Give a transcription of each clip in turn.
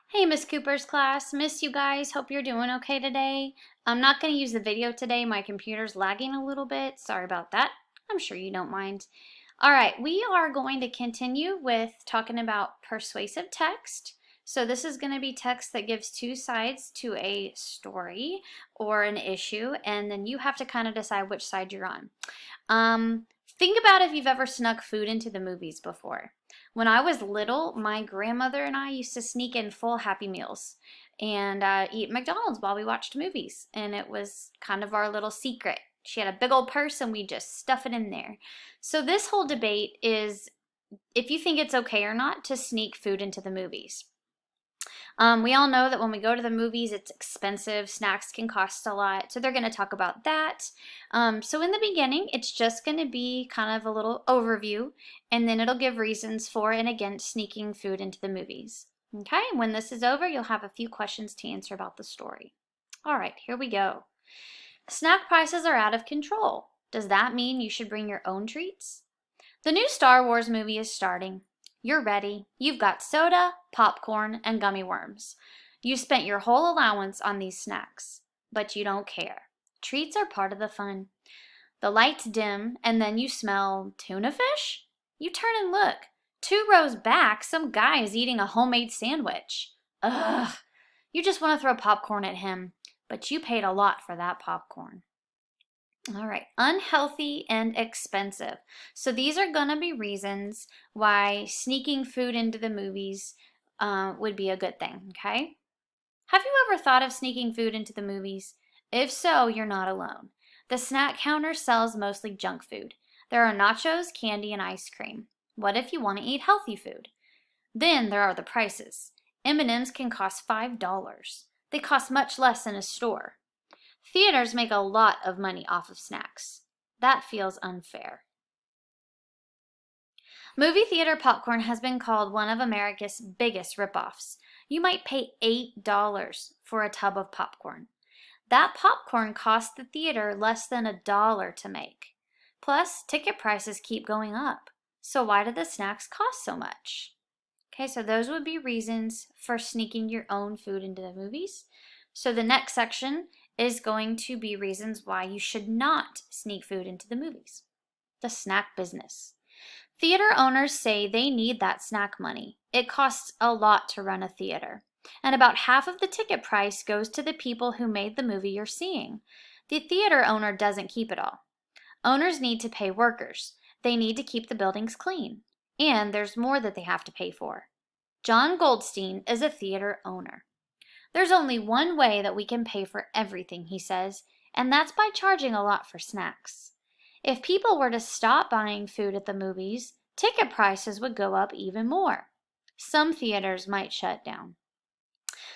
Hey, Miss Cooper's class. Miss you guys. Hope you're doing okay today. I'm not going to use the video today. My computer's lagging a little bit. Sorry about that. I'm sure you don't mind. All right, we are going to continue with talking about persuasive text. So this is going to be text that gives two sides to a story or an issue, and then you have to kind of decide which side you're on. Think about if you've ever snuck food into the movies before. When I was little, my grandmother and I used to sneak in full Happy Meals and eat McDonald's while we watched movies. And it was kind of our little secret. She had a big old purse and we just stuff it in there. So this whole debate is if you think it's okay or not to sneak food into the movies. We all know that when we go to the movies, it's expensive. Snacks can cost a lot. So they're going to talk about that. So in the beginning, it's just going to be kind of a little overview, and then it'll give reasons for and against sneaking food into the movies. Okay, when this is over, you'll have a few questions to answer about the story. All right, here we go. Snack prices are out of control. Does that mean you should bring your own treats? The new Star Wars movie is starting. You're ready. You've got soda, popcorn, and gummy worms. You spent your whole allowance on these snacks, but you don't care. Treats are part of the fun. The lights dim, and then you smell tuna fish? You turn and look. 2 rows back, some guy is eating a homemade sandwich. Ugh! You just want to throw popcorn at him, but you paid a lot for that popcorn. All right, unhealthy and expensive. So these are going to be reasons why sneaking food into the movies would be a good thing, okay? Have you ever thought of sneaking food into the movies? If so, you're not alone. The snack counter sells mostly junk food. There are nachos, candy, and ice cream. What if you want to eat healthy food? Then there are the prices. M&Ms can cost $5. They cost much less in a store. Theaters make a lot of money off of snacks. That feels unfair. Movie theater popcorn has been called one of America's biggest ripoffs. You might pay $8 for a tub of popcorn. That popcorn costs the theater less than $1 to make. Plus, ticket prices keep going up. So why do the snacks cost so much? Okay, so those would be reasons for sneaking your own food into the movies. So the next section is going to be reasons why you should not sneak food into the movies. The snack business. Theater owners say they need that snack money. It costs a lot to run a theater, and about half of the ticket price goes to the people who made the movie you're seeing. The theater owner doesn't keep it all. Owners need to pay workers. They need to keep the buildings clean, and there's more that they have to pay for. John Goldstein is a theater owner. There's only one way that we can pay for everything, he says, and that's by charging a lot for snacks. If people were to stop buying food at the movies, ticket prices would go up even more. Some theaters might shut down.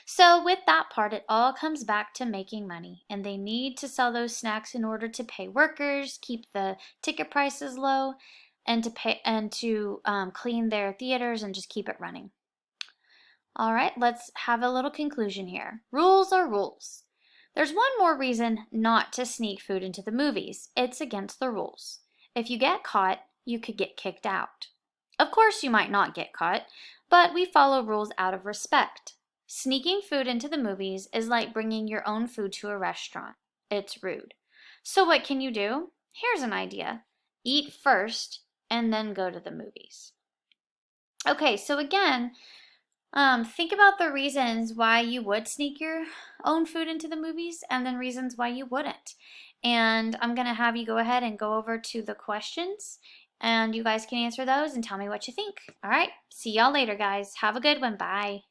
So with that part, it all comes back to making money, and they need to sell those snacks in order to pay workers, keep the ticket prices low, and to clean their theaters and just keep it running. All right, let's have a little conclusion here. Rules are rules. There's one more reason not to sneak food into the movies. It's against the rules. If you get caught, you could get kicked out. Of course, you might not get caught, but we follow rules out of respect. Sneaking food into the movies is like bringing your own food to a restaurant. It's rude. So what can you do? Here's an idea. Eat first and then go to the movies. Okay, so again, think about the reasons why you would sneak your own food into the movies and then reasons why you wouldn't. And I'm going to have you go ahead and go over to the questions and you guys can answer those and tell me what you think. All right, see y'all later, guys. Have a good one. Bye.